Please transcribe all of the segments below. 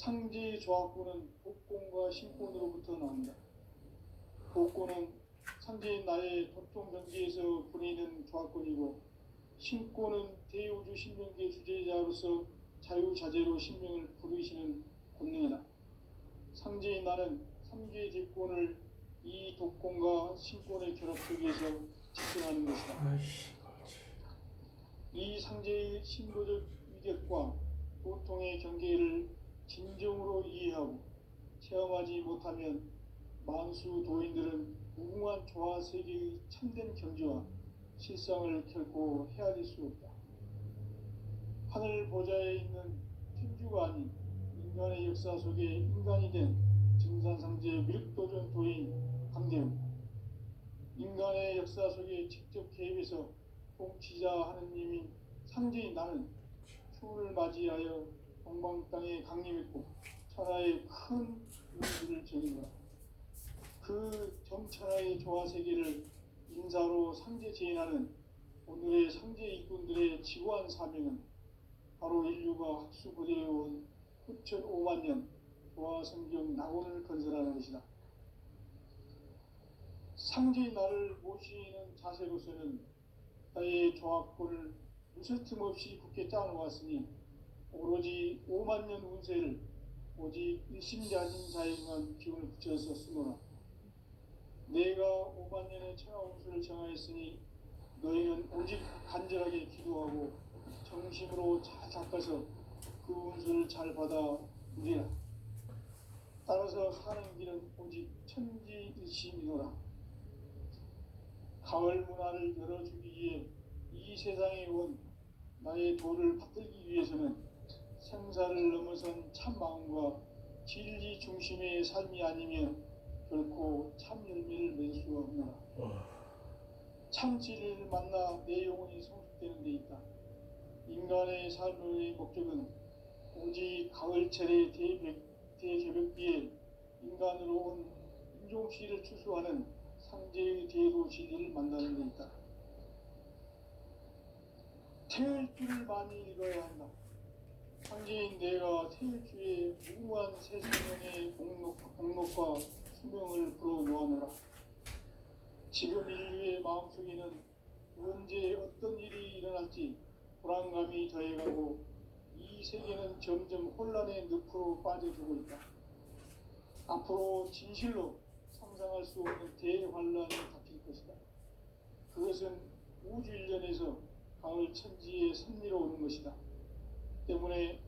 상제의 조합구는 복권과 신권으로부터 나온다. 복권은 상제인 나의 도통 경지에서 보내는 조합권이고, 신권은 대우주 신명기의 주제자로서 자유자재로 신명을 부르시는 권능이다. 상제인 나는 삼계의 대권을 이 독권과 신권의 결합 속에서 집중하는 것이다. 이 상제의 신도적 위력과 도통의 경계를 진정으로 이해하고 체험하지 못하면 만수 도인들은 무궁한 조화 세계의 참된 경지와 실상을 결코 헤아릴 수 없다. 하늘 보좌에 있는 천주가 아닌 인간의 역사 속에 인간이 된 증산상제 밀도전 도인 강대우, 인간의 역사 속에 직접 개입해서 통치자 하느님인 상제인 나는 추운을 맞이하여 동방 땅에 강림했고 천하의 큰 운수를 정인다. 그 정천하의 조화 세계를 인사로 상제 제인하는 오늘의 상제 일꾼들의 지고한 사명은 바로 인류가 학수고대해온 후천 5만 년 조화 성경 낙원을 건설하는 것이다. 상제의 나를 모시는 자세로서는 나의 조합권을 무쇠틈 없이 굳게 짜놓았으니 오로지 5만 년 운세를 오직 일심자진 자에게만 기운을 붙여서 쓰노라. 내가 5만 년의 천하 운수를 정하였으니 너희는 오직 간절하게 기도하고 정심으로 잘 닦아서 그 운수를 잘 받아 누리라. 따라서 사는 길은 오직 천지일심이노라. 가을 문화를 열어주기 위해 이 세상에 온 나의 도를 받들기 위해서는 생사를 넘어선 참 마음과 진리 중심의 삶이 아니면 결코 참 열매를 맺을 수가 없노라. 참 진리를 만나 내 영혼이 성숙되는 데 있다. 인간의 삶의 목적은 오직 가을철의 대개벽비에 인간으로 온 인종시를 추수하는 상제의 대도 진리를 만나는 데 있다. 태일주를 많이 읽어야 한다. 상제인 내가 태일주의 무궁한 새 생명의 공록과 수명을 불어놓아노라. 지금 인류의 마음속에는 언제 어떤 일이 일어날지 불안감이 더해가고 이 세계는 점점 혼란의 늪으로 빠져들고 있다. 앞으로 진실로 상상할 수 없는 대환란이 닥칠 것이다. 그것은 우주 일련에서 가을 천지의 섭리로 오는 것이다. 때문에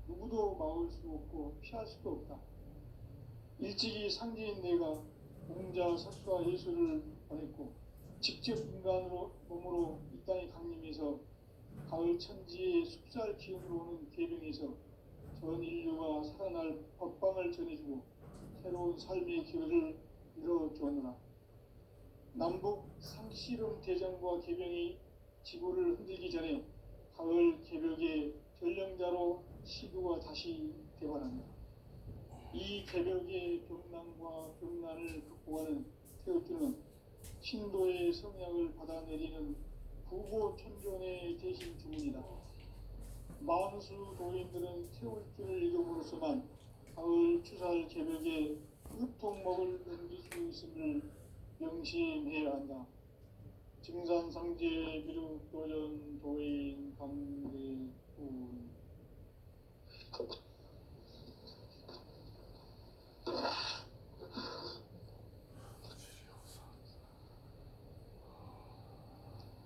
누구도 막을 수 없고 피할 수도 없다. 일찍이 상제인 내가 공자, 석가, 예수를 보냈고 직접 인간으로 몸으로 이 땅에 강림해서 가을 천지의 숲살 기운으로 오는 계병에서 전 인류가 살아날 법방을 전해주고 새로운 삶의 기회를 이뤄주었노라. 남북 상씨름 대전과 계병이 지구를 흔들기 전에 가을 개벽의 전령자로 시두가 다시 되관한다. 이 개벽의 병난과 병난을 극복하는 태극주는 신도의 성약을 받아내리는 부고천존의 대신 주문이다. 만수 도인들은 태울주를 읽음으로써만 가을 추살 개벽의 으통목을 넘길 수 있음을 명심해야 한다. 증산상제 미륵도전 도인 강대훈.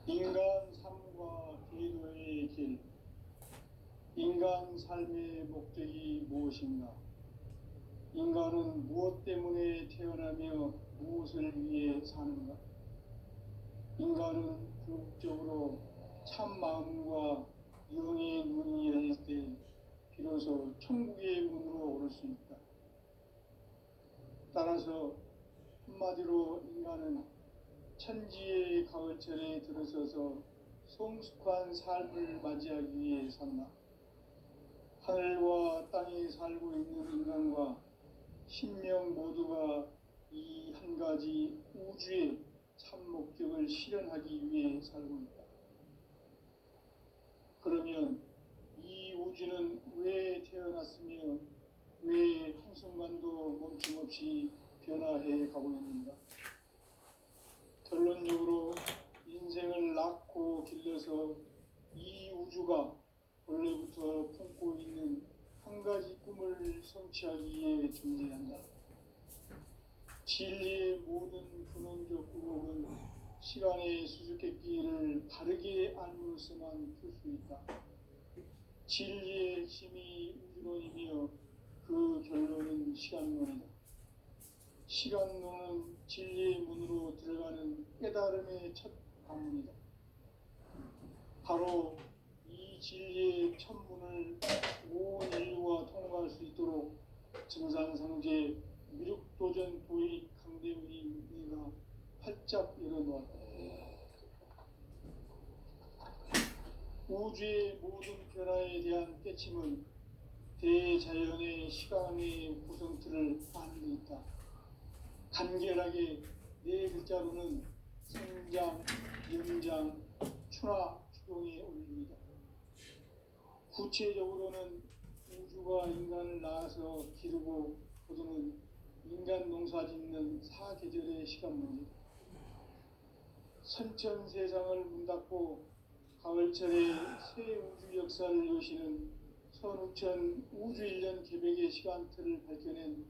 인간 삶과 기도의 길. 인간 삶의 목적이 무엇인가? 인간은 무엇 때문에 태어나며 무엇을 위해 사는가? 인간은 궁극적으로 참 마음과 영의 눈이 열릴 때 비로소 천국의 문으로 오를 수 있다. 따라서 한마디로 인간은 천지의 가을철에 들어서서 성숙한 삶을 맞이하기 위해 산다. 하늘과 땅에 살고 있는 인간과 신명 모두가 이 한 가지 우주의 참 목적을 실현하기 위해 살고 있다. 그러면 이 우주는 왜 태어났으며 없이 변화해 가고 있습니다. 결론적으로 인생을 낳고 길러서 이 우주가 원래부터 품고 있는 한 가지 꿈을 성취하기 위해 존재한다. 진리의 모든 근원적 구멍은 시간의 수수께끼를 바르게 알므로서만 풀 수 있다. 진리의 핵심이 우주론이며 그 결론은 시간론이다. 시간론은 진리의 문으로 들어가는 깨달음의 첫 방문이다. 바로 이 진리의 첫 문을 온 인류가 통과할 수 있도록 증산상제 미륵도전 도의 강대문이 내가 활짝 열어놓았다. 우주의 모든 변화에 대한 깨침은 대자연의 시간의 구성틀을 아는 데 있다. 간결하게 네 글자로는 생장, 연장, 추나 추동에 올립니다. 구체적으로는 우주가 인간을 낳아서 기르고 거두는 인간 농사 짓는 사계절의 시간 문제다. 선천 세상을 문 닫고 가을철에 새 우주 역사를 여시는 선우천 우주 1년 계백의 시간틀을 밝혀낸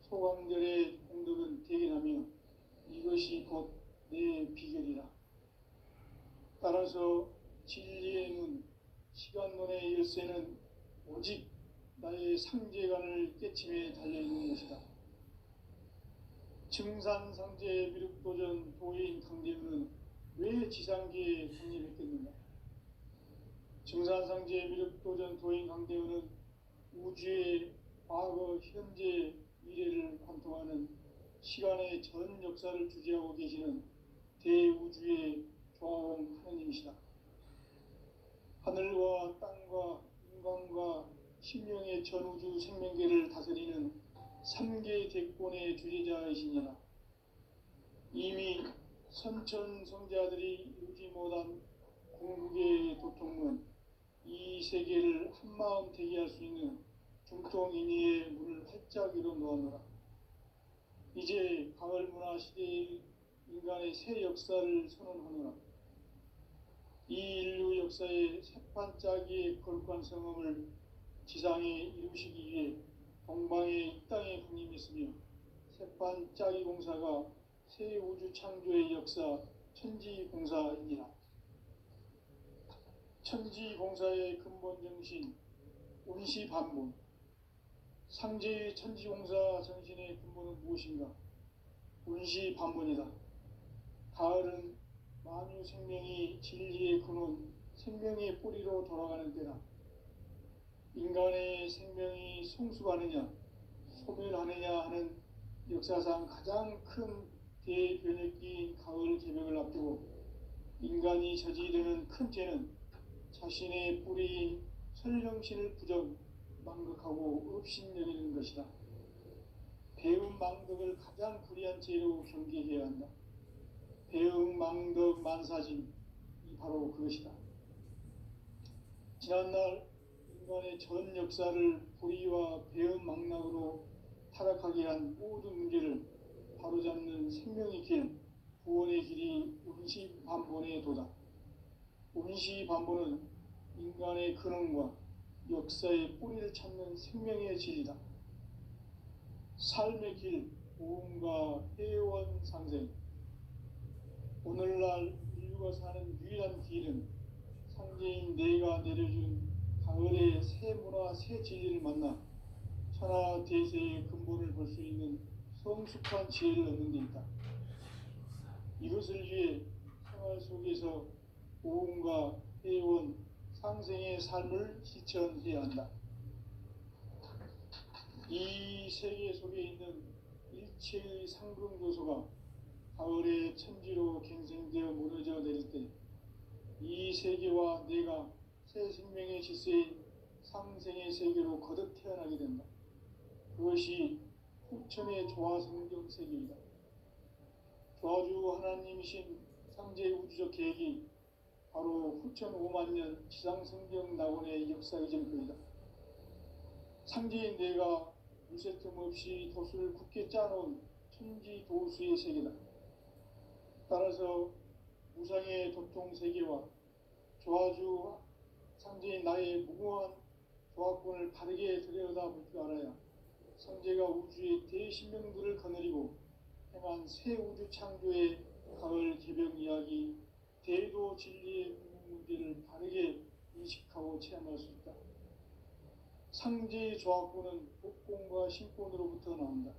소광절의 공덕은 대견하며 이것이 곧 내 비결이라. 따라서 진리의 문, 시간론의 열쇠는 오직 나의 상제관을 깨침에 달려있는 것이다. 증산상제 미륵도전 도인 강대우는 왜 지상계에 강림했겠는가? 증산상제 미륵도전 도인 강대우는 우주의 과거, 현재, 미래를 관통하는 시간의 전 역사를 주재하고 계시는 대우주의 조화원 하느님이시다. 하늘과 땅과 인간과 신령의 전우주 생명계를 다스리는 3개 대권의 주재자이시니라. 이미 선천성자들이 이루지 못한 궁극의 도통문, 이 세계를 한마음 되게 할 수 있는 중통인의의 문을 활짝 열어 놓았노라. 이제 가을 문화 시대의 인간의 새 역사를 선언하노라. 이 인류 역사의 새판짜기의 거룩한 성험을 지상에 이루시기 위해 동방의 이 땅에 강림했으며 새판짜기 공사가 새 우주 창조의 역사 천지공사이니라. 천지공사의 근본 정신 운시반문. 상제의 천지공사 정신의 근본은 무엇인가? 운시반문이다. 가을은 만유 생명이 진리의 근원, 생명의 뿌리로 돌아가는 때다. 인간의 생명이 성숙하느냐, 소멸하느냐 하는 역사상 가장 큰 대변혁기인 가을 개벽을 앞두고 인간이 저지르는 큰 죄는 자신의 뿌리인 설령신을 부정, 망극하고 업신여기는 것이다. 배움 망덕을 가장 불의한 죄로 경계해야 한다. 배움 망덕 만사진, 이 바로 그것이다. 지난날 인간의 전 역사를 불의와 배움 망락으로 타락하게 한 모든 문제를 바로잡는 생명의 길, 구원의 길이 운시반본의 도다. 운시반본은 인간의 근원과 역사의 뿌리를 찾는 생명의 진리다. 삶의 길, 보험과 회원 상생. 오늘날 인류가 사는 유일한 길은 상제인 내가 내려준 가을의 새 문화, 새 진리를 만나 천하 대세의 근본을 볼 수 있는 성숙한 지혜를 얻는 데 있다. 이것을 위해 생활 속에서 보험과 회원, 상생의 삶을 실천해야 한다. 이 세계 속에 있는 일체의 상금 요소가 가을의 천지로 갱생되어 무너져 내릴 때 이 세계와 내가 새 생명의 질서인 상생의 세계로 거듭 태어나게 된다. 그것이 후천의 조화성경 세계이다. 조화주 하나님이신 상제의 우주적 계획이 바로 후천 5만 년 지상성경 낙원의 역사 이전표이다. 상제인 내가 무새 틈 없이 도수를 굳게 짜놓은 천지도수의 세계다. 따라서 무상의 도통 세계와 조화주 상제인 나의 무궁한 조합권을 바르게 들여다볼 줄 알아야 성제가 우주의 대신명들을 거느리고 행한 새 우주 창조의 가을 개벽 이야기, 대도 진리의 문제를 바르게 인식하고 체험할 수 있다. 상제의 조합권은 복권과 신권으로부터 나온다.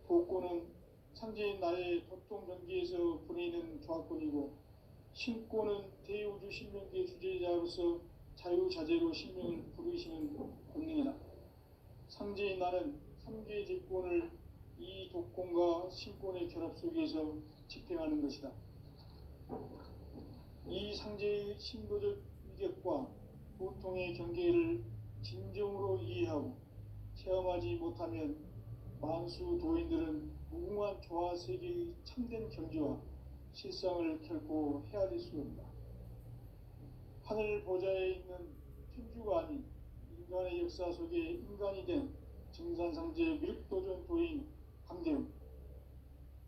복권은 상제인 나의 도통 전기에서 보내는 조합권이고, 신권은 대우주 신명계의 주제자로서 자유자재로 신명을 부르시는 본능이다. 상제인 나는 삼계의 직권을 이 독권과 신권의 결합 속에서 집행하는 것이다. 이 상제의 신도적 위격과 보통의 경계를 진정으로 이해하고 체험하지 못하면 만수 도인들은 무궁한 조화 세계의 참된 경지와 실상을 결코 헤아릴 수 없다. 하늘 보좌에 있는 천주가 아닌 인간의 역사 속에 인간이 된 증산상제 미륵도전 도인 강대우,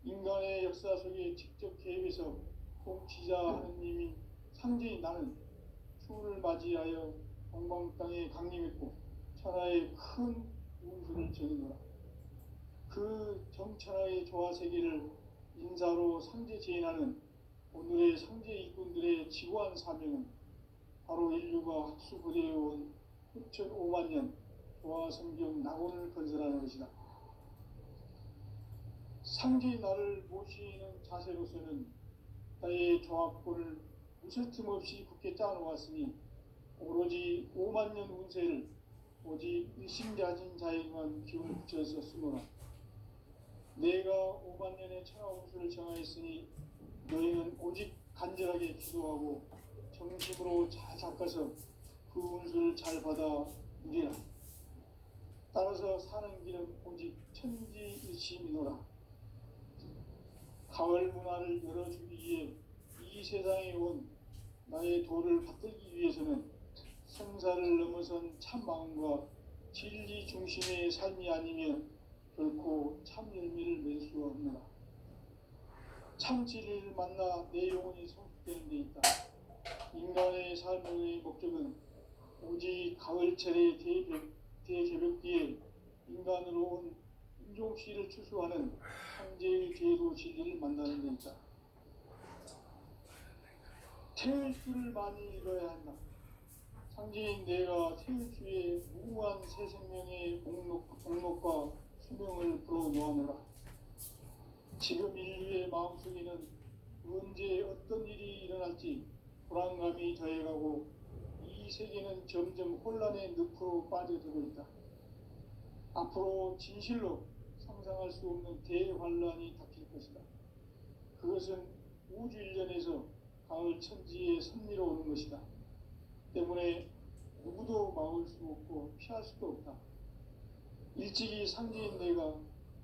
인간의 역사 속에 직접 개입해서 통치자 하느님인 상제인 나는 추운을 맞이하여 동방 땅에 강림했고 천하의 큰 운수를 전이노라. 그 정천하의 조화 세계를 인사로 상제 제인하는 오늘의 상제 일꾼들의 지구한 사명은 바로 인류가 학수고대해온 6,500만 년 조화 성경 낙원을 건설하는 것이다. 상제의 나를 모시는 자세로서는 나의 조합권을 무새 틈 없이 굳게 짜놓았으니 오로지 5만 년 운세를 오직 일심자진 자에게만 기운을 붙여서 쓰노라. 내가 5만 년의 천하 운수를 정하였으니 너희는 오직 간절하게 기도하고 정심으로 잘 닦아서 그 운수를 잘 받아 누리라. 따라서 사는 길은 오직 천지일심이노라. 가을 문화를 열어주기 위해 이 세상에 온 나의 도를 받들기 위해서는 생사를 넘어선 참 마음과 진리 중심의 삶이 아니면 결코 참 열매를 맺을 수 없노라. 참 진리를 만나 내 영혼이 성숙되는 데 있다. 인간의 삶의 목적은 오직 가을철의 대개벽 뒤에 인간으로 온 인종씨를 추수하는 상제의 제도 진리를 만나는 데 있다. 태을 줄을 많이 읽어야 한다. 상제인 내가 태을 주에 무궁한 새 생명의 목록과 수명을 불어놓아노라. 지금 인류의 마음속에는 언제 어떤 일이 일어날지 불안감이 더해가고 이 세계는 점점 혼란의 늪으로 빠져들고 있다. 앞으로 진실로 상상할 수 없는 대환란이 닥칠 것이다. 그것은 우주 일련에서 가을 천지의 섭리로 오는 것이다. 때문에 누구도 막을 수 없고 피할 수도 없다. 일찍이 상제인 내가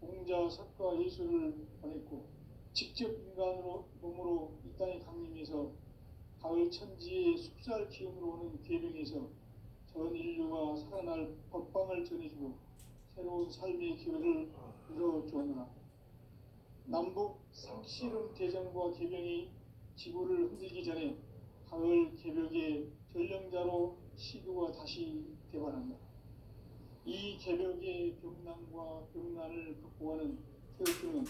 공자, 석가, 예수를 보냈고 직접 인간으로 몸으로 이 땅에 강림해서 가을 천지의 숲살 기운으로 오는 계명에서 전 인류가 살아날 법방을 전해주고 새로운 삶의 기회를 이뤄주었노라. 남북 상씨름 대전과 계명이 지구를 흔들기 전에 가을 개벽의 전령자로 시도가 다시 개발한다. 이 개벽의 병난과 병난을 극복하는 태극기는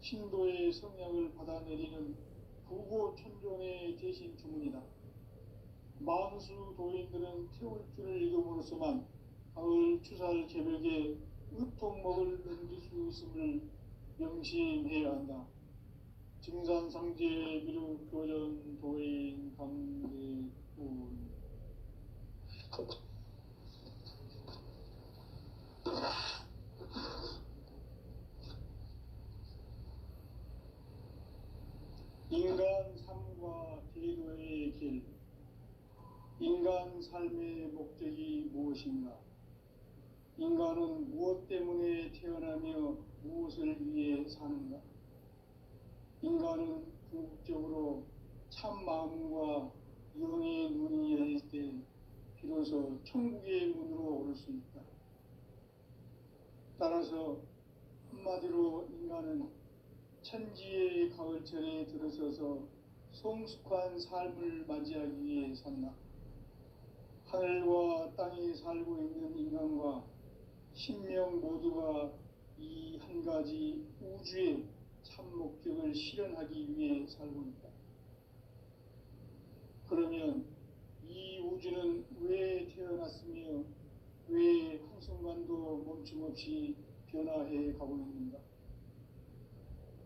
신도의 성약을 받아내리는 부고천존의 대신 주문이다. 만수 도인들은 태울 줄을 읽음으로써만 가을 추살 개벽에 으통먹을 넘길 수 있음을 명심해야 한다. 증산상제 미륵도전 도인 강대군. 인간 삶과 제도의 길. 인간 삶의 목적이 무엇인가? 인간은 무엇 때문에 태어나며 무엇을 위해 사는가? 인간은 궁극적으로 참 마음과 영의 눈이 열릴 때 비로소 천국의 문으로 오를 수 있다. 따라서 한마디로 인간은 천지의 가을철에 들어서서 성숙한 삶을 맞이하기 위해 산다. 하늘과 땅에 살고 있는 인간과 신명 모두가 이 한 가지 우주의 참 목적을 실현하기 위해 살고 있다. 그러면 이 우주는 왜 태어났으며 왜 한순간도 멈춤없이 변화해 가고 있는가?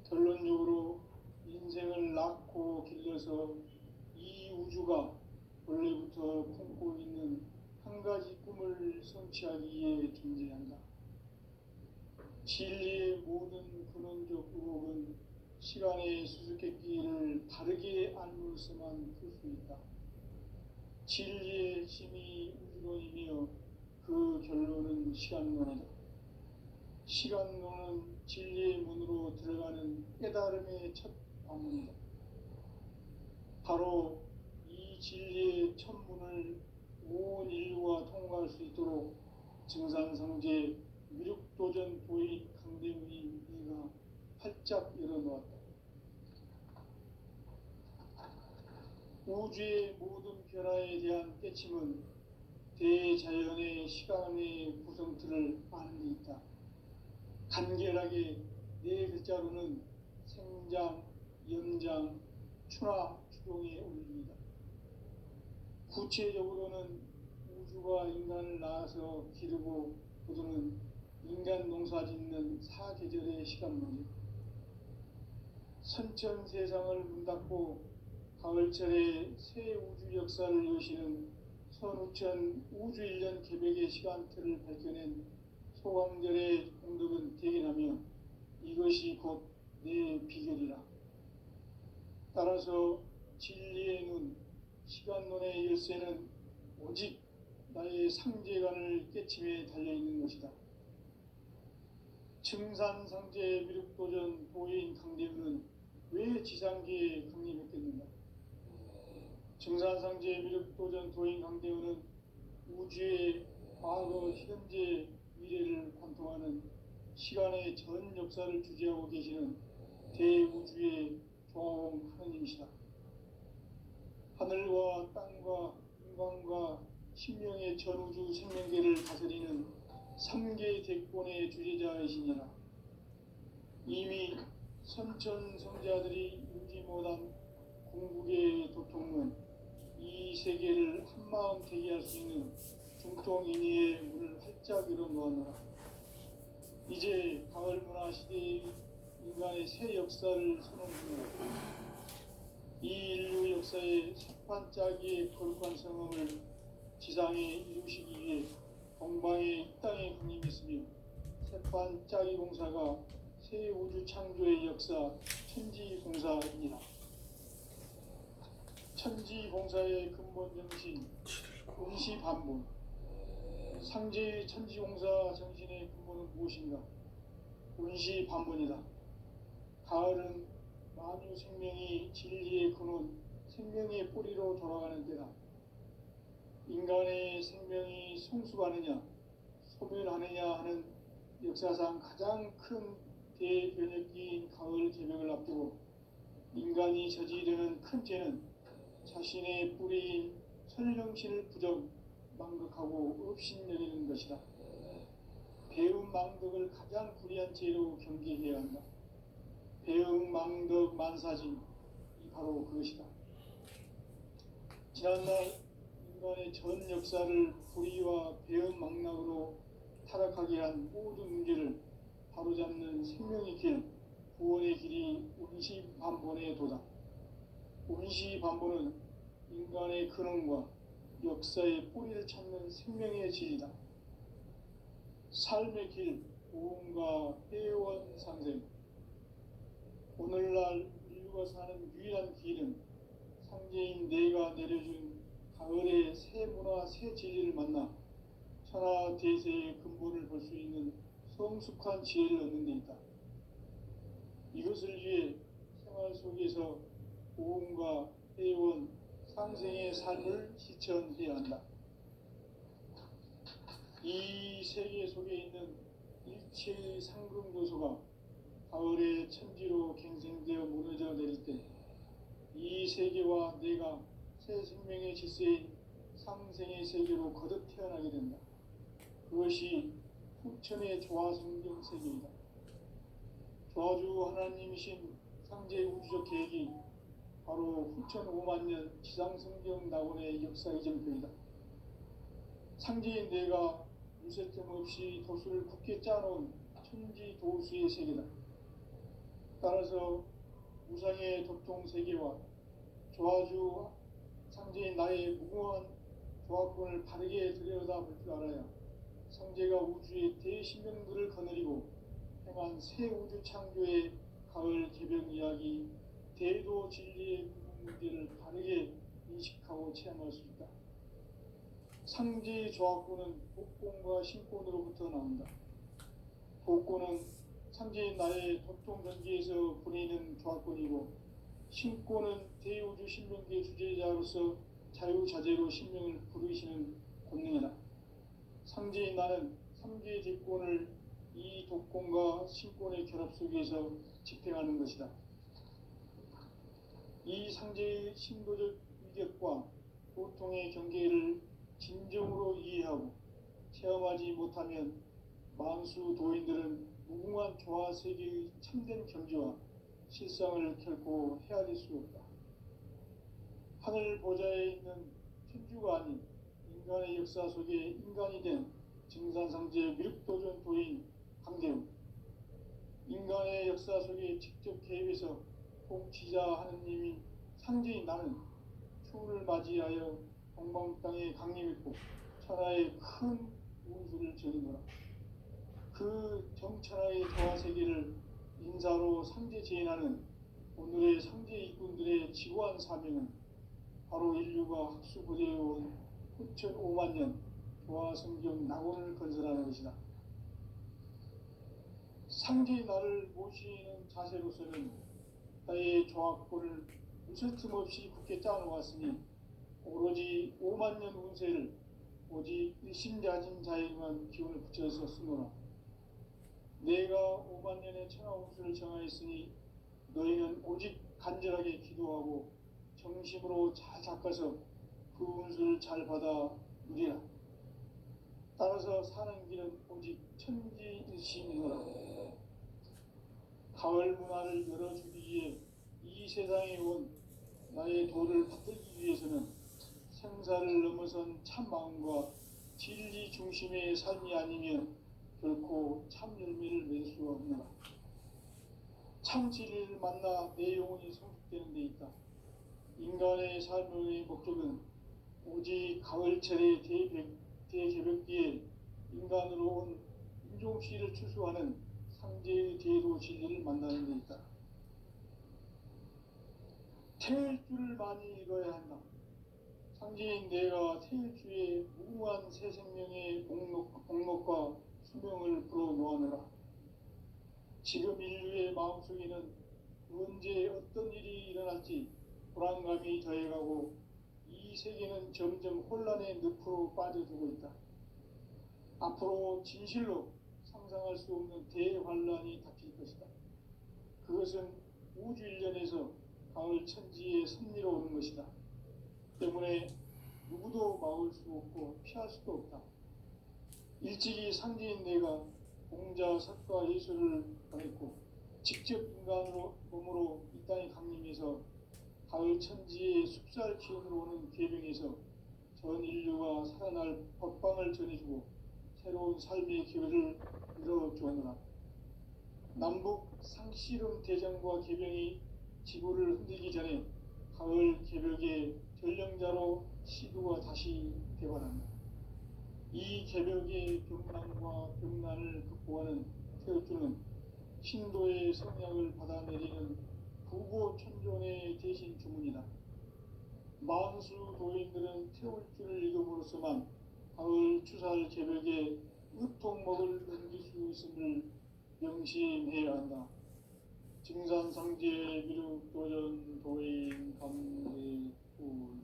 결론적으로 인생을 낳고 길러서 이 우주가 원래부터 품고 있는 한 가지 꿈을 성취하기 위해 존재한다. 진리의 모든 근원적 의혹은 시간의 수수께끼를 바르게 알므로서만 풀 수 있다. 진리의 핵심이 우주론이며 그 결론은 시간론이다. 시간론은 진리의 문으로 들어가는 깨달음의 첫 방문이다. 바로 이 진리의 첫 문을 온 인류가 통과할 수 있도록 증산성제 미륵도전 도인 강대훈이 네가 활짝 열어놓았다. 우주의 모든 변화에 대한 깨침은 대자연의 시간의 구성틀을 아는 데 있다. 간결하게 네 글자로는 생장, 연장, 추나 추동에 올립니다. 구체적으로는 우주가 인간을 낳아서 기르고 거두는 인간 농사 짓는 사계절의 시간문제, 선천 세상을 문닫고 가을철에 새 우주 역사를 여시는 선우천 우주 1년 개백의 시간틀을 밝혀낸 소강절의 공덕은 대견하며 이것이 곧 내 비결이라. 따라서 진리의 눈, 시간론의 열쇠는 오직 나의 상제관을 깨침에 달려있는 것이다. 증산상제 미륵도전 도인 강대훈은 왜 지상계에 강림했겠는가? 증산상제 미륵도전 도인 강대훈은 우주의 과거, 현재, 미래를 관통하는 시간의 전 역사를 주재하고 계시는 대우주의 종 하느님이시다. 하늘과 땅과 인간과 신명의 전우주 생명계를 다스리는 3개 대권의 주재자이시니라. 이미 선천성자들이 알지 못한 궁극의 도통문, 이 세계를 한마음 되게 할 수 있는 중통인의의 문을 활짝 열어놓았노라. 이제 가을 문화 시대의 인간의 새 역사를 선언합니다. 이 인류 역사의 석판짜기의 거룩한 성음을 지상에 이루시기 위해 동방의 이 땅에 강림했으며 석판짜기 공사가 새 우주 창조의 역사 천지공사이니라. 천지공사의 근본 정신 운시반본, 상제의 천지공사 정신의 근본은 무엇인가? 운시반본이다. 가을은 만유 생명이 진리의 근원, 생명의 뿌리로 돌아가는 때다. 인간의 생명이 성숙하느냐, 소멸하느냐 하는 역사상 가장 큰 대변혁기인 가을 개벽을 앞두고 인간이 저지르는 큰 죄는 자신의 뿌리인 설령신을 부정, 망극하고 업신여기는 것이다. 배움 망덕을 가장 불의한 죄로 경계해야 한다. 배움 망덕 만사진, 이 바로 그것이다. 지난날 인간의 전 역사를 불의와 배움 망락으로 타락하게 한 모든 문제를 바로잡는 생명의 길, 구원의 길이 운시반본의 도다. 운시반본은 인간의 근원과 역사의 뿌리를 찾는 생명의 질이다. 삶의 길, 고음과 회원 상생. 오늘날 인류가 사는 유일한 길은 상제인 내가 내려준 가을의 새 문화, 새 진리를 만나 천하 대세의 근본을 볼 수 있는 성숙한 지혜를 얻는 데 있다. 이것을 위해 생활 속에서 고음과 회원, 상생의 삶을 실천해야 한다. 이 세계 속에 있는 최상금도서가 가을의 천지로 갱생되어 무너져 내릴 때 이 세계와 내가 새 생명의 질서인 상생의 세계로 거듭 태어나게 된다. 그것이 후천의 조화성경 세계이다. 조화주 하나님이신 상제의 우주적 계획이 바로 후천 5만 년 지상성경 낙원의 역사 이전표이다. 상제인 내가 유세점 없이 도수를 굳게 짜놓은 천지 도수의 세계다. 따라서 우상의 도통 세계와 조화주 상제인 나의 무궁한 조화권을 바르게 들여다볼 줄 알아야 성제가 우주의 대신명들을 거느리고 행한 새 우주 창조의 가을 개변 이야기, 대도 진리의 문제를 바르게 인식하고 체험할 수 있다. 상제의 조화권은 복권과 신권으로부터 나온다. 복권은 상제인 나의 도통 전기에서 보내는 조화권이고, 신권은 대우주 신명계 주제자로서 자유자재로 신명을 부르시는 권능이다. 상제인 나는 3개의 대권을 이 독권과 신권의 결합 속에서 집행하는 것이다. 이 상제의 신도적 위격과 고통의 경계를 진정으로 이해하고 체험하지 못하면 만수 도인들은 무궁한 조화 세계의 참된 경지와 실상을 결코 헤아릴 수 없다. 하늘 보좌에 있는 천주가 아닌 인간의 역사 속에 인간이 된 증산상제 미륵도전 도인 강대우, 인간의 역사 속에 직접 개입해서 통치자 하느님이 상제인 나는 추운을 맞이하여 동방 땅에 강림했고 천하의 큰 운수를 전이노라. 그 정천하의 조화 세계를 인사로 상제 제인하는 오늘의 상제 일꾼들의 지고한 사명은 바로 인류가 학수고대해온 후천 5만 년 조화 성경 낙원을 건설하는 것이다. 상제의 나를 모시는 자세로서는 나의 조화권을 무쇠틈 없이 굳게 짜놓았으니 오로지 5만 년 운세를 오직 일심자진 자에게만 기운을 붙여서 쓰노라. 내가 5만 년의 천하 운수를 정하였으니 너희는 오직 간절하게 기도하고 정심으로 잘 닦아서 그 운수를 잘 받아 누리라. 따라서 사는 길은 오직 천지일심이노라. 가을 문화를 열어주기 위해 이 세상에 온 나의 도를 받들기 위해서는 생사를 넘어선 참 마음과 진리 중심의 삶이 아니면 결코 참 열매를 맺을 수가 없노라. 참 진리를 만나 내 영혼이 성숙되는 데 있다. 인간의 삶의 목적은 오직 가을철의 대개벽기에 인간으로 온 인종씨를 추수하는 상제의 대도 진리를 만나는 데 있다. 태일 줄을 많이 읽어야 한다. 상제인 내가 태일주의 무궁한 새 생명의 목록과 수명을 불어놓아노라. 지금 인류의 마음속에는 언제 어떤 일이 일어날지 불안감이 더해가고 이 세계는 점점 혼란의 늪으로 빠져들고 있다. 앞으로 진실로 상상할 수 없는 대환란이 닥칠 것이다. 그것은 우주 일련에서 가을 천지의 섭리로 오는 것이다. 때문에 누구도 막을 수 없고 피할 수도 없다. 일찍이 상제인 내가 공자, 석가, 예수를 보냈고 직접 인간으로 몸으로 이 땅에 강림해서 가을 천지의 숲살 기운으로 오는 계명에서 전 인류가 살아날 법방을 전해주고 새로운 삶의 기회를 이뤄주었노라. 남북 상씨름 대전과 개병이 지구를 흔들기 전에 가을 개벽의 전령자로 시두가 다시 개발한다. 이 개벽의 병난과 병난을 극복하는 태울주는 신도의 성약을 받아내리는 부고천존의 대신 주문이다. 만수 도인들은 태울주를 읽음으로써만 가을 추살 개벽에 으통먹을 넘길 수 있음을 명심해야 한다. 증산상제 미륵도전 도인 감대군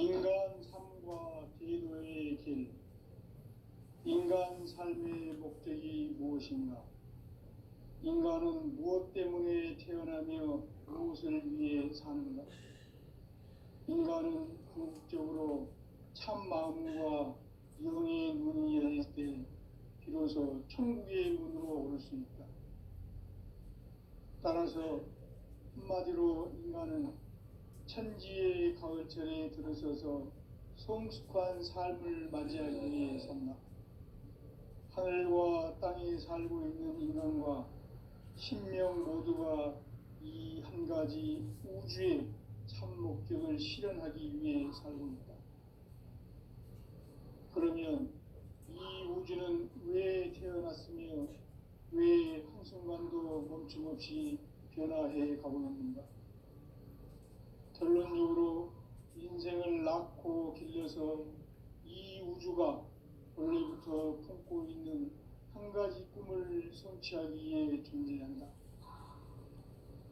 인간 삶과 대도의 길, 인간 삶의 목적이 무엇인가? 인간은 무엇 때문에 태어나며 무엇을 위해 사는가? 인간은 궁극적으로 참 마음과 영의 문이 열릴 때 비로소 천국의 문으로 오를 수 있다. 따라서 한마디로 인간은 천지의 가을철에 들어서서 성숙한 삶을 맞이하기 위해 산다. 하늘과 땅에 살고 있는 인간과 신명 모두가 이 한 가지 우주의 참 목적을 실현하기 위해 살고 있다. 그러면 이 우주는 왜 태어났으며 왜 한순간도 멈춤없이 변화해 가고 있는가? 결론적으로 인생을 낳고 길러서 이 우주가 원래부터 품고 있는 한 가지 꿈을 성취하기 위해 존재한다.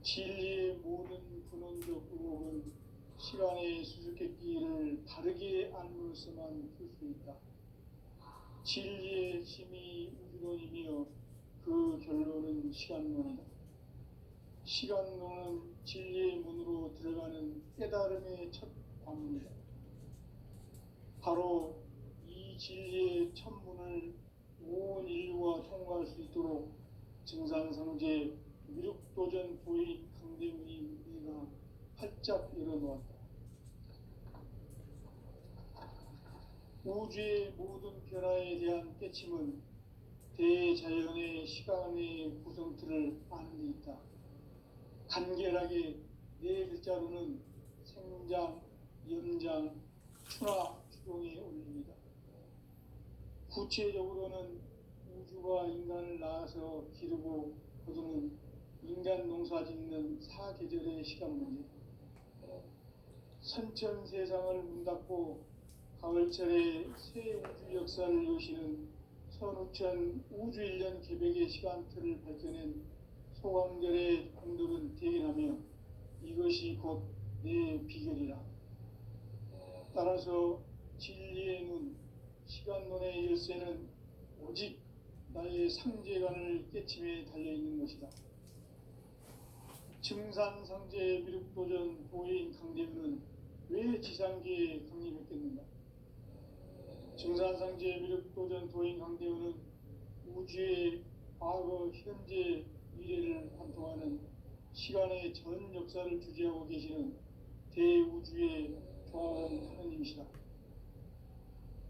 진리의 모든 근원적 의혹은 시간의 수수께끼를 바르게 알므로서만 풀 수 있다. 진리의 힘이 우주론이며 그 결론은 시간론이다. 시간론은 진리의 문으로 들어가는 깨달음의 첫 관문이다. 바로 이 진리의 첫 문을 온 인류가 통과할 수 있도록 증산성제 미륵도전 도인 강대문이 우리가 활짝 열어놓았다. 우주의 모든 변화에 대한 깨침은 대자연의 시간의 구성틀을 아는 데 있다. 간결하게 네 글자로는 생장, 연장, 추나 추동에 올립니다. 구체적으로는 우주가 인간을 낳아서 기르고 거두는 인간 농사 짓는 사계절의 시간 문제, 선천 세상을 문 닫고 가을철에 새 우주 역사를 여시는 선우천 우주 1년 계백의 시간틀을 밝혀낸 소강절의 공덕은 대견하며 이것이 곧 내 비결이라. 따라서 진리의 눈, 시간론의 열쇠는 오직 나의 상제관을 깨침에 달려있는 것이다. 증산상제 미륵도전 도인 강대문은 왜 지상계에 강림했겠는가? 증산상제 미륵도전 도인 강대문은 우주의 과거, 현재, 미래를 관통하는 시간의 전 역사를 주재하고 계시는 대우주의 조화로운 하느님이시다.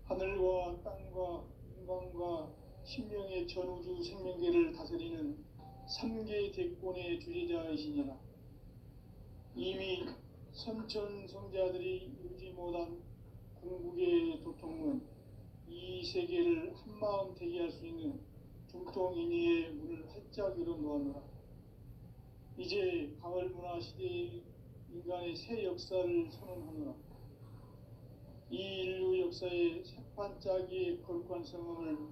하늘과 땅과 인간과 신명의 전우주 생명계를 다스리는 3개 대권의 주재자이시니라. 이미 선천성자들이 이루지 못한 궁극의 도통문, 이 세계를 한마음 되게 할 수 있는 중통인의의 문을 활짝 열어놓았노라. 이제 가을문화 시대의 인간의 새 역사를 선언하노라. 이 인류 역사의 새판짜기의 거룩한 성음을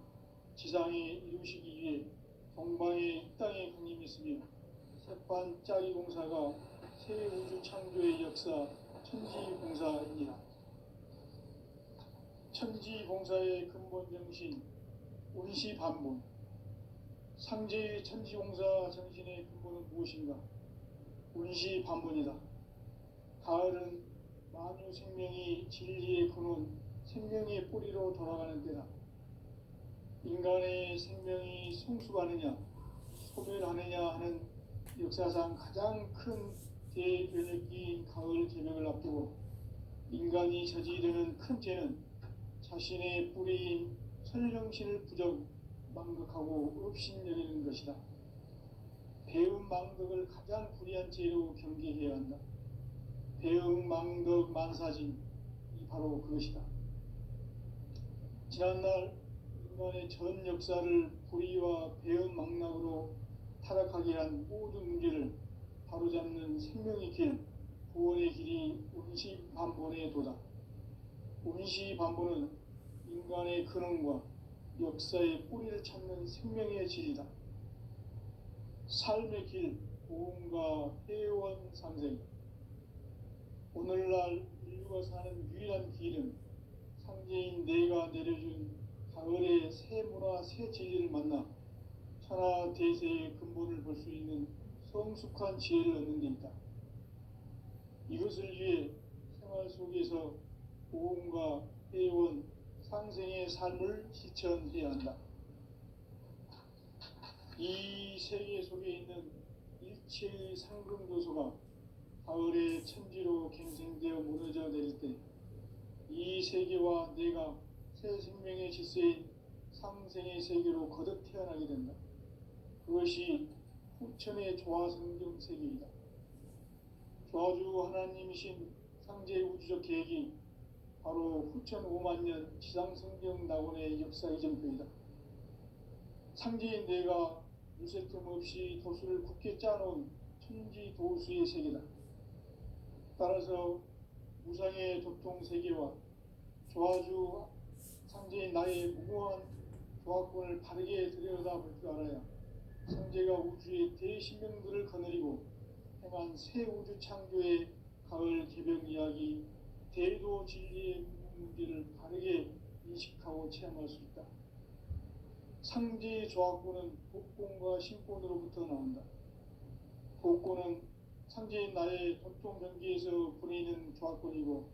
지상에 이루시기 위해 동방에 이 땅에 강림했으며 새판짜기 공사가 새 우주 창조의 역사 천지공사입니다. 천지공사의 근본 정신 운시반본, 상제의 천지공사 정신의 근본은 무엇인가? 운시반본이다. 가을은 만유 생명이 진리의 근원, 생명의 뿌리로 돌아가는 때다. 인간의 생명이 성숙하느냐, 소멸하느냐 하는 역사상 가장 큰 대변혁기인 가을 개벽을 앞두고 인간이 저지르는 큰 죄는 자신의 뿌리인 설령신을 부정, 망극하고 업신여기는 것이다. 배움 망덕을 가장 불의한 죄로 경계해야 한다. 배움 망덕 만사진, 이 바로 그것이다. 지난날 인간의 전 역사를 불의와 배움 망락으로 타락하게 한 모든 문제를 바로잡는 생명의 길, 구원의 길이 운시반본의 도다. 운시반본은 인간의 근원과 역사의 뿌리를 찾는 생명의 질이다. 삶의 길, 보험과 회원 상생. 오늘날 인류가 사는 유일한 길은 상제인 내가 내려준 가을의 새 문화 새 진리를 만나 천하 대세의 근본을 볼 수 있는 성숙한 지혜를 얻는 데 있다. 이것을 위해 생활 속에서 고음과 회원, 상생의 삶을 실천해야 한다. 이 세계 속에 있는 일체의 상승조소가 가을의 천지로 갱생되어 무너져 내릴 때 이 세계와 내가 새 생명의 질서인 상생의 세계로 거듭 태어나게 된다. 그것이 후천의 조화성경 세계이다. 조화주 하나님이신 상제의 우주적 계획이 바로 후천 5만 년 지상성경 낙원의 역사 이전표이다. 상제인 내가 유세 틈 없이 도수를 굳게 짜놓은 천지 도수의 세계다. 따라서 무상의 도통 세계와 조화주 상제인 나의 무궁한 조화권을 바르게 들여다볼 줄 알아야 상제가 우주의 대신명들을 거느리고 행한 새 우주 창조의 가을 개벽 이야기 대도 진리의 문제를 바르게 인식하고 체험할 수 있다. 상제의 조화권은 복권과 신권으로부터 나온다. 복권은 상제인 나의 도통 경계에서 보내는 조화권이고,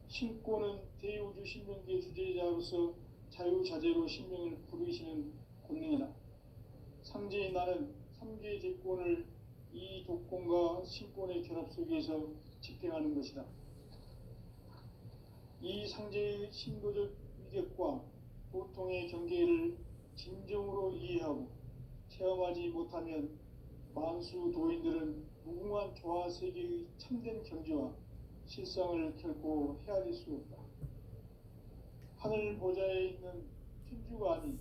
신권은 대우주 신명계 주제자로서 자유자재로 신명을 부르시는 권능이다. 상제인 나는 3개의 제권을 이 독권과 신권의 결합 속에서 집행하는 것이다. 이 상제의 신도적 위력과 보통의 경계를 진정으로 이해하고 체험하지 못하면 만수 도인들은 무궁한 조화 세계의 참된 경지와 실상을 결코 헤아릴 수 없다. 하늘 보좌에 있는 천주가 아닌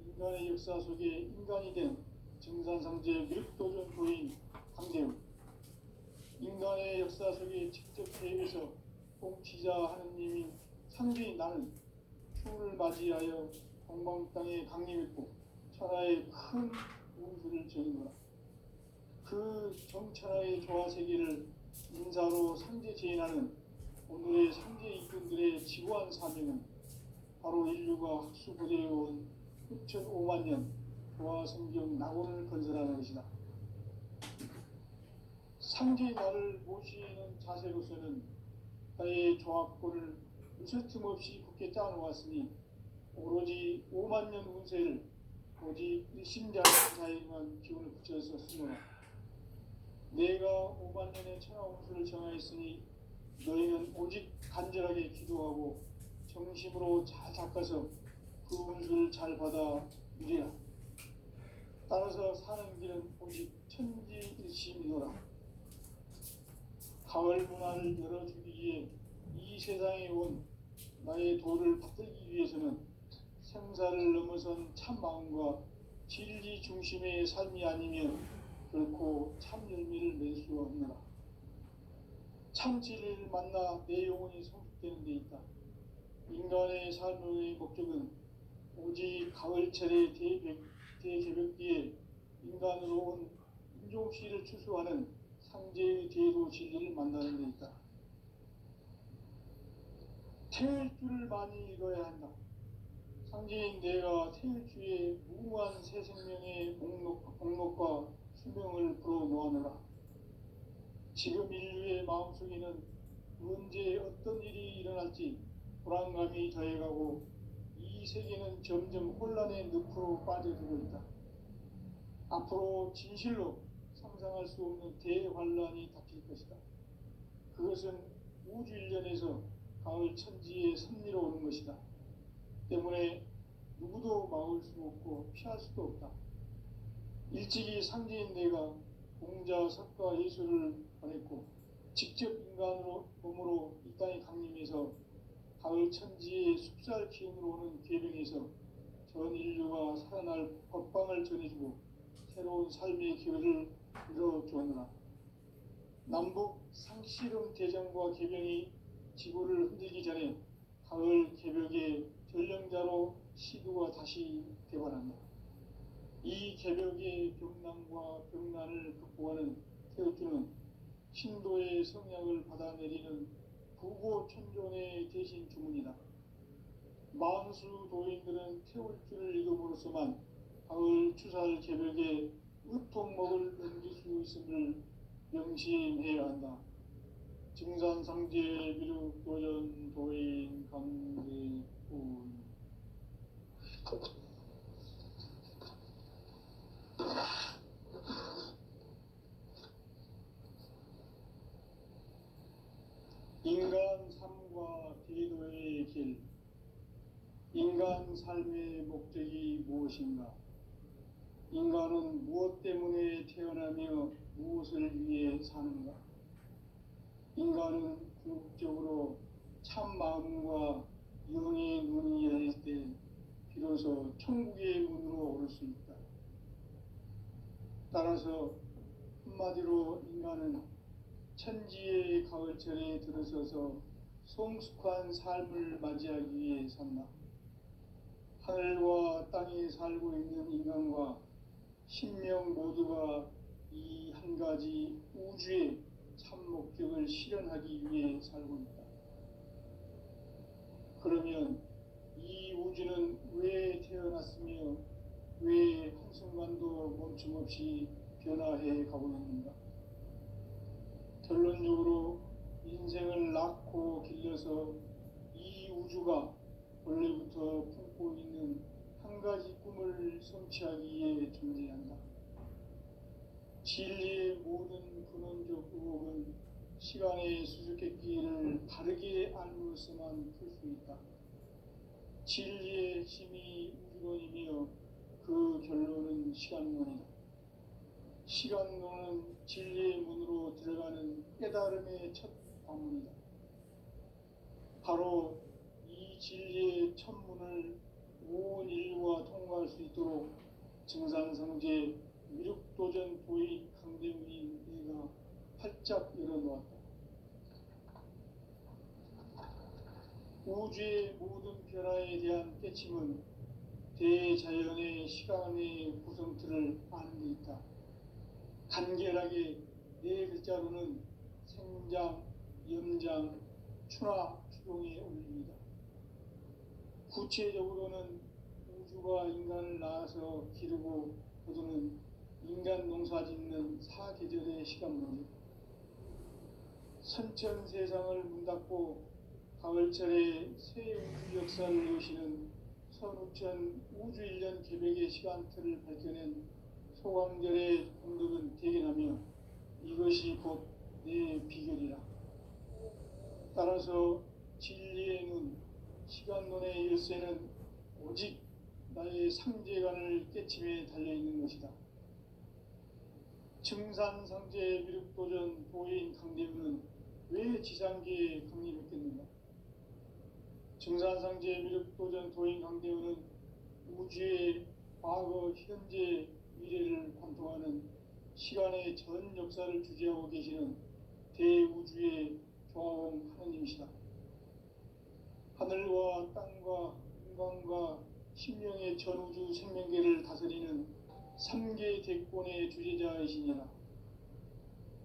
인간의 역사 속에 인간이 된 증산상제 밀도전 도인 강대우, 인간의 역사 속에 직접 개입해서 통치자 하느님인 상제인 나는 추운을 맞이하여 동방 땅에 강림했고 천하의 큰 우주를 지은 거라. 그 정천하의 조화 세계를 인사로 상제 제인하는 오늘의 상제 이꾼들의 지구한 사명은 바로 인류가 학수고대해온 후천 5만 년 조화 성경 낙원을 건설하는 것이다. 상제의 나를 모시는 자세로서는 나의 조합권을 무쇠틈 없이 굳게 짜놓았으니 오로지 5만 년 운세를 오직 일심자의 자에게만 기운을 붙여서 쓰노라. 내가 5만 년의 천하 운수를 정하였으니 너희는 오직 간절하게 기도하고 정심으로 잘 닦아서 그 운수를 잘 받아 누리라. 따라서 사는 길은 오직 천지일심이노라. 가을 문화를 열어주기 위해 이 세상에 온 나의 도를 받들기 위해서는 생사를 넘어선 참 마음과 진리 중심의 삶이 아니면 결코 참 열매를 낼 수 없노라. 참 진리를 만나 내 영혼이 성숙되는 데 있다. 인간의 삶의 목적은 오직 가을철의 대개벽 뒤에 인간으로 온 인종씨를 추수하는 상제의 대도 진리를 만나는 데 있다. 태일 줄을 많이 읽어야 한다. 상제인 내가 태일주의 무궁한 새 생명의 목록과 수명을 불어놓아노라. 지금 인류의 마음속에는 언제 어떤 일이 일어날지 불안감이 더해가고 이 세계는 점점 혼란의 늪으로 빠져들고 있다. 앞으로 진실로 상상할 수 없는 대환란이 닥칠 것이다. 그것은 우주 일련에서 가을 천지의 섭리로 오는 것이다. 때문에 누구도 막을 수 없고 피할 수도 없다. 일찍이 상제인 내가 공자, 석가, 예수를 보냈고 직접 인간으로 몸으로 이 땅에 강림해서 가을 천지의 숲살 기운으로 오는 계명에서 전 인류가 살아날 법방을 전해주고 새로운 삶의 기회를 이뤄주었노라. 남북 상씨름 대전과 계명이 지구를 흔들기 전에 가을 개벽의 전령자로 시도가 다시 개발한다. 이 개벽의 병난과 병난을 극복하는 태우주는 신도의 성약을 받아내리는 구고천존의 대신 주문이다. 만수 도인들은 태울 줄을 이름으로서만 가을 추살 개벽에 으통먹을 넘길 수 있음을 명심해야 한다. 증산상제 미륵 도전 도인 강대훈. 인간 삶과 대도의 길. 인간 삶의 목적이 무엇인가? 인간은 무엇 때문에 태어나며 무엇을 위해 사는가? 인간은 궁극적으로 참 마음과 영의 눈이 열릴 때 비로소 천국의 문으로 오를 수 있다. 따라서 한마디로 인간은 천지의 가을철에 들어서서 성숙한 삶을 맞이하기 위해 산다. 하늘과 땅에 살고 있는 인간과 신명 모두가 이 한 가지 우주의 참 목적을 실현하기 위해 살고 있다. 그러면 이 우주는 왜 태어났으며 왜 한순간도 멈춤없이 변화해 가고 있는가? 결론적으로 인생을 낳고 길러서 이 우주가 원래부터 품고 있는 한 가지 꿈을 성취하기 위해 존재한다. 진리의 모든 근원적 의혹은 시간의 수수께끼를 바르게 알므로서만 풀 수 있다. 진리의 핵심이 우주론이며 그 결론은 시간론이다. 시간론은 진리의 문으로 들어가는 깨달음의 첫 방문이다. 바로 이 진리의 첫 문을 온 인류가 통과할 수 있도록 증산성제 미륵도전 도인 강대훈이 내가 활짝 열어놓았다. 우주의 모든 변화에 대한 깨침은 대자연의 시간의 구성틀을 아는 데 있다. 간결하게 네 글자로는 생장, 염장, 추나 추동의 원리이다. 구체적으로는 우주가 인간을 낳아서 기르고 거두는 인간 농사 짓는 사계절의 시간론이다. 선천 세상을 문 닫고 가을철에 새 우주 역사를 여시는 선우천 우주 1년 개벽의 시간틀을 밝혀낸 소강절의 공덕은 대견하며 이것이 곧 내 비결이라. 따라서 진리의 눈, 시간론의 열쇠는 오직 나의 상제관을 깨침에 달려있는 것이다. 증산상제 미륵도전 도인 강대훈은 왜 지상계에 강림했겠는가? 증산상제 미륵도전 도인 강대훈은 우주의 과거, 현재, 미래를 관통하는 시간의 전 역사를 주재하고 계시는 대우주의 조화원 하느님이시다. 하늘과 땅과 인간과 신명의 전우주 생명계를 다스리는 3계 대권의 주재자이시니라.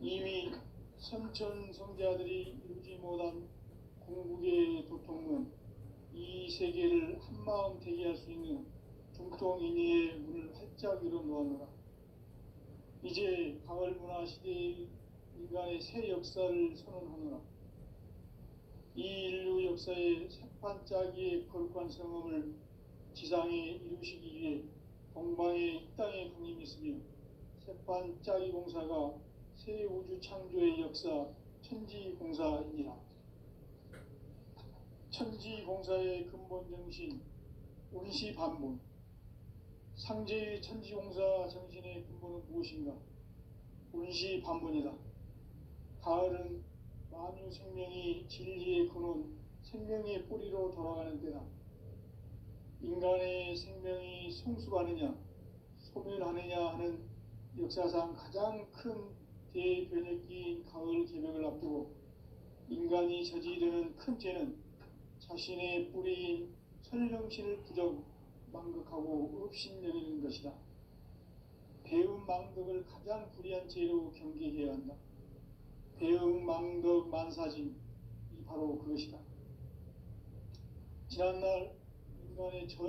이미 선천성자들이 이루지 못한 궁극의 도통은 이 세계를 한마음 되게 할 수 있는 중통인의의 문을 활짝 열어놓았노라. 이제 가을 문화 시대의 인간의 새 역사를 선언하노라. 이 인류 역사의 새반짝이의 거룩한 성험을 지상에 이루시기 위해 동방의 이 땅에 강림했으며 새반짝이 공사가 새 우주 창조의 역사 천지공사이니라. 천지공사의 근본 정신 운시반본. 상제의 천지공사 정신의 근본은 무엇인가? 운시반본이다. 가을은 만유 생명이 진리의 근원, 생명의 뿌리로 돌아가는 때다. 인간의 생명이 성숙하느냐, 소멸하느냐 하는 역사상 가장 큰 대변혁기인 가을 개벽을 앞두고 인간이 저지르는 큰 죄는 자신의 뿌리인 설령신을 부정, 망극하고 업신여기는 것이다. 배움 망덕을 가장 불의한 죄로 경계해야 한다. 배움 망덕 만사진, 이 바로 그것이다. 지난날 인간의 전